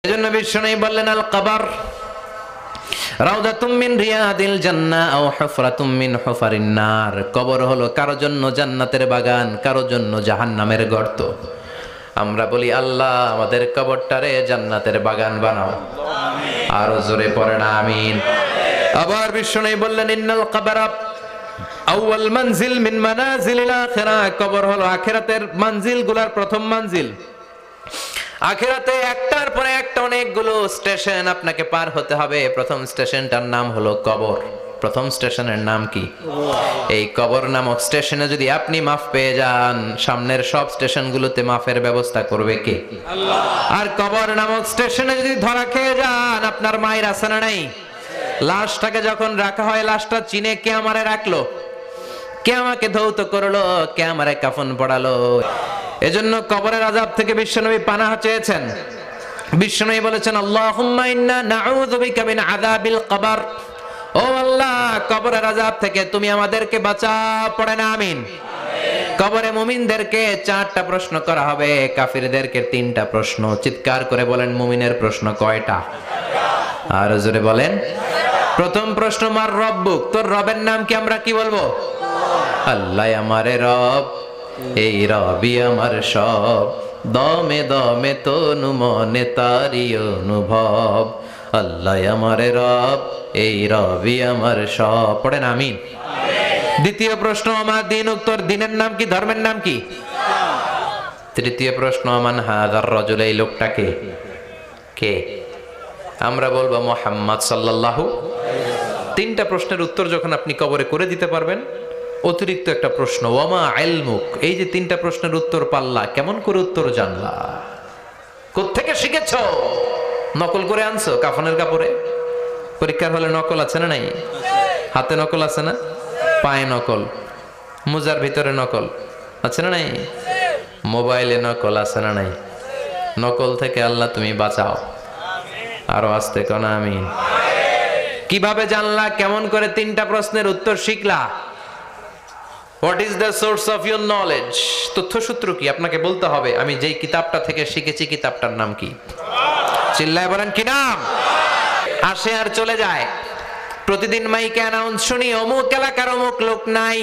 এজন্য বিষ্ণু বললেন আল কবর রাউদাতুম মিন রিয়াদিল জান্নাহ আও হুফরাতুম মিন হুফারিন নার। কবর হলো কারো জন্য জান্নাতের বাগান, কারো জন্য জাহান্নামের গর্ত। আমরা বলি আল্লাহ আমাদের কবরটারে জান্নাতের বাগান বানাও, আরো জোরে পড়েন আমিন। আবার বিষ্ণু বললেন ইন্নাল কবর আউয়াল মানজিল মিন মানাজিলিল আখিরাহ। কবর হলো আখিরাতের মঞ্জিলগুলোর প্রথম মঞ্জিল। আখিরাতে একটার পরে একটা অনেকগুলো স্টেশন আপনাকে পার হতে হবে। প্রথম স্টেশনটার নাম হলো কবর। প্রথম স্টেশনের নাম কি? এই কবর নামক স্টেশনে যদি আপনি মাফ পেয়ে যান, সামনের সব স্টেশনগুলোতে মাফের ব্যবস্থা করবে কে? আল্লাহ। আর কবর নামক স্টেশনে যদি ধরা খেয়ে যান, আপনার মায়ের আছে না নাই? লাশটাকে যখন রাখা হয়, লাশটা চিনে কে আমারে রাখলো, কে আমাকে ধৌত করলো, কে আমারে কাফন পড়ালো। এজন্য কবরের আযাব থেকে বিশ্বনবী পানাহ চেয়েছেন। বিশ্বনবী বলেছেন আল্লাহুম্মা ইন্না নাউযু বিকা মিন আযাবিল কবর। ও আল্লাহ, কবরের আযাব থেকে তুমি আমাদেরকে বাঁচাও, পড়েন আমিন। কবরে মুমিনদেরকে 4টা প্রশ্ন করা হবে, কাফিরদেরকে 3টা প্রশ্ন। চিৎকার করে বলেন মুমিনের প্রশ্ন কয়টা? আর জোরে বলেন। প্রথম প্রশ্ন মার রব্বুক, তোর রবের নাম কি? আমরা কি বলবো? আল্লাহ আমারে রব, এই রবি আমার সব, দমে দমে তনু মনে তারি অনুভব। আল্লাহ আমারে রব, এই রবি আমার সব, পড়েন আমিন। দ্বিতীয় প্রশ্ন আমার দিন, উত্তর দিনের নাম কি, ধর্মের নাম কি? তৃতীয় প্রশ্ন আমান হাযার রাজুল, এই লোকটাকে কে? আমরা বলবো মুহাম্মদ সাল্লাল্লাহু। 3টা প্রশ্নের উত্তর যখন আপনি কবরে করে দিতে পারবেন, অতিরিক্ত একটা প্রশ্ন ওয়ামা ইলমুক, এই যে 3টা প্রশ্নের উত্তর পাল্লা, কেমন করে উত্তর জানলা? কোত্থেকে শিখেছো? নকল করে আনছো কাফনের কাপড়ে? পরীক্ষার হলে নকল আছে না নাই? হাতে নকল আছে না? পায়ে নকল, মোজার ভিতরে নকল আছে না নাই? মোবাইলে নকল আছে না নাই? নকল থেকে আল্লাহ তুমি বাঁচাও, আরো আসতে কোন আমিন। কিভাবে জানলা? কেমন করে 3টা প্রশ্নের উত্তর শিখলা? What is the source of your knowledge? তথ্যসূত্র কি? আপনাকে বলতে হবে আমি যেই কিতাবটা থেকে শিখেছি কিতাবটার নাম কি? চিল্লায় বলেন কি নাম? আসে আর চলে যায়। প্রতিদিন মাইকে অ্যানাউন্স শুনি অমুক এলাকার অমুক লোক নাই,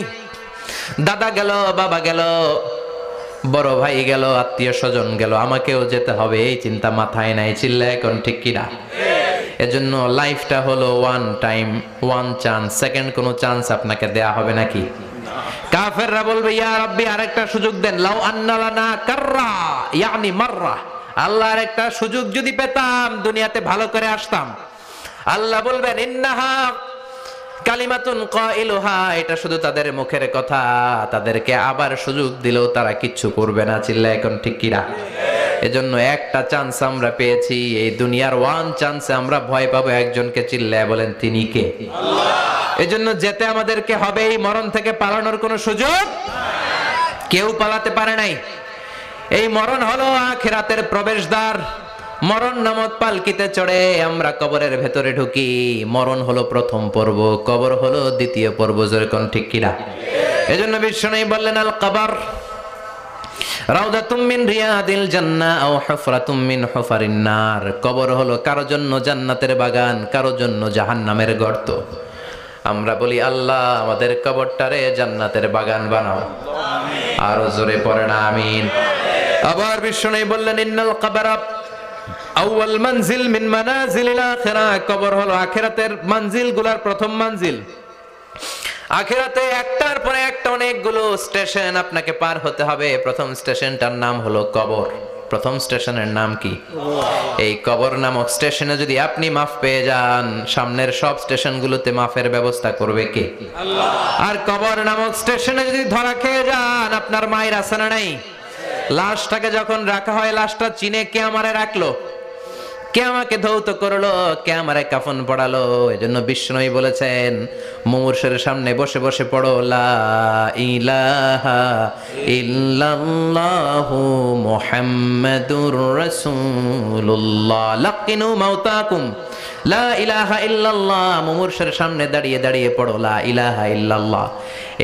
দাদা গেল, বাবা গেল, বড় ভাই গেল, আত্মীয় স্বজন গেল, আমাকেও যেতে হবে, এই চিন্তা মাথায় নাই। চিল্লায় এখন ঠিক কিনা? এজন্য লাইফটা হলো one time, one chance, second কোনো চান্স আপনাকে দেয়া হবে নাকি? কাফেররা বলবে ইয়া রাব্বি আরেকটা সুযোগ দেন, লাউ আন্না লানা কাররা ইয়ানি মাররা, আল্লাহ আরেকটা সুযোগ যদি পেতাম দুনিয়াতে ভালো করে আসতাম। আল্লাহ বলবেন ইন্নাহা কালিমাতুন কাইলুহা, এটা শুধু তাদের মুখের কথা, তাদেরকে আবার সুযোগ দিলেও তারা কিচ্ছু করবে না। চিল্লায় এখন ঠিক কিনা? এজন্য একটা চান্স আমরা পেয়েছি, এই দুনিয়ার ওয়ান চান্সে আমরা ভয় পাবো একজনকে। চিল্লায় বলেন তিনি কে? আল্লাহ। এজন্য যেতে আমাদেরকে হবে, এই মরণ থেকে পালানোর কোনো সুযোগ কেউ পালাতে পারে নাই। এই মরণ হলো আখিরাতের প্রবেশদ্বার। মরণ নামক পালকিতে চড়ে আমরা কবরের ভেতরে ঢুকি। মরণ হলো প্রথম পর্ব, কবর হলো দ্বিতীয় পর্ব। জোরে কোন ঠিক কিনা? এজন্য বিষ্ণু বললেন আল কবর রাউদাতুম মিন রিয়াদিল জান্নাহ আও হুফরাতুম মিন হুফারিন নার। কবর হলো কারো জন্য জান্নাতের বাগান, কারো জন্য জাহান্নামের গর্ত। আমরা বলি আল্লাহ আমাদের কবরটারে জান্নাতের বাগান বানাও, আরো জোরে পড়েন আমিন। আবার বিষ্ণু বললেন ইন্নাল কবর আউয়াল মানজিল মিন মানাজিলিল আখিরাহ। কবর হলো আখিরাতের মঞ্জিলগুলোর প্রথম মঞ্জিল। আখিরাতে একটার পরে একটা অনেকগুলো স্টেশন আপনাকে পার হতে হবে। প্রথম স্টেশনটার নাম হলো কবর। প্রথম স্টেশনের নাম কি? এই কবর নামক স্টেশনে যদি আপনি মাফ পেয়ে যান, সামনের সব স্টেশনগুলোতে মাফের ব্যবস্থা করবে কে? আল্লাহ। আর কবর নামক স্টেশনে যদি ধরা খেয়ে যান, আপনার মায়ের আছে না নাই? লাশটাকে যখন রাখা হয়, লাশটা চিনে কে আমারে রাখলো, কে আমাকে ধৌত করলো, কে আমারে কাফন পড়ালো। এজন্য বিষ্ণুই বলেছেন মুমূর্ষের সামনে বসে বসে পড়ো লা ইলাহা ইল্লাল্লাহু মুহাম্মাদুর রাসূলুল্লাহ লাকিনু মাউতাকুম লা ইলাহা ইল্লাল্লাহ। মুমূর্ষের সামনে দাঁড়িয়ে দাঁড়িয়ে পড়ো লা ইলাহা ইল্লাল্লাহ।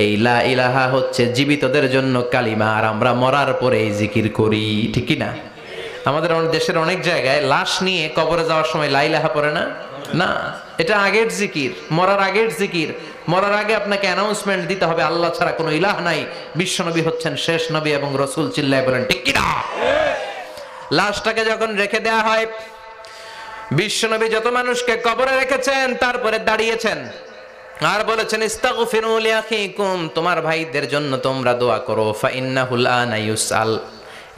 এই লা ইলাহা হচ্ছে জীবিতদের জন্য কালিমা, আর আমরা মরার পরে এই জিকির করি, ঠিক কি না? আমাদের দেশের অনেক জায়গায় লাশ নিয়ে কবরে যাওয়ার সময় লা ইলাহা পড়ে না। না, এটা আগের জিকির, মরার আগের জিকির। মরার আগে আপনাকে অ্যানাউন্সমেন্ট দিতে হবে আল্লাহ ছাড়া কোনো ইলাহ নাই, বিশ্বনবী হচ্ছেন শেষ নবী এবং রাসূল। চিল্লায় বলেন ঠিক কি না? লাশটাকে যখন রেখে দেয়া হয়, বিশ্বনবী যত মানুষকে কবরে রেখেছেন তারপরে দাঁড়িয়েছেন আর বলেছেন ইস্তাগফিরু লিআখিকুম, তোমার ভাইদের জন্য তোমরা দোয়া করো, ফাইন্নাহুল আনা ইউসআল,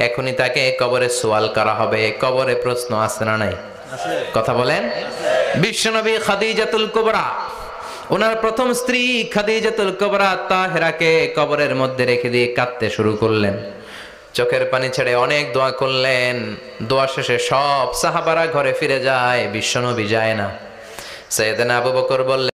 এখনই তাকে কবরে সওয়াল করা হবে। কবরে প্রশ্ন আছে না নাই? কথা বলেন। বিশ্বনবী খাদিজাতুল কুবরা, ওনার প্রথম স্ত্রী খাদিজাতুল কুবরা তাহেরাকে কবরের মধ্যে রেখে দিয়ে কাঁদতে শুরু করলেন, চোখের পানি ছেড়ে অনেক দোয়া করলেন। দোয়া শেষে সব সাহাবারা ঘরে ফিরে যায়, বিশ্বনবী যায় না। সাইয়েদনা আবু বকর বললেন,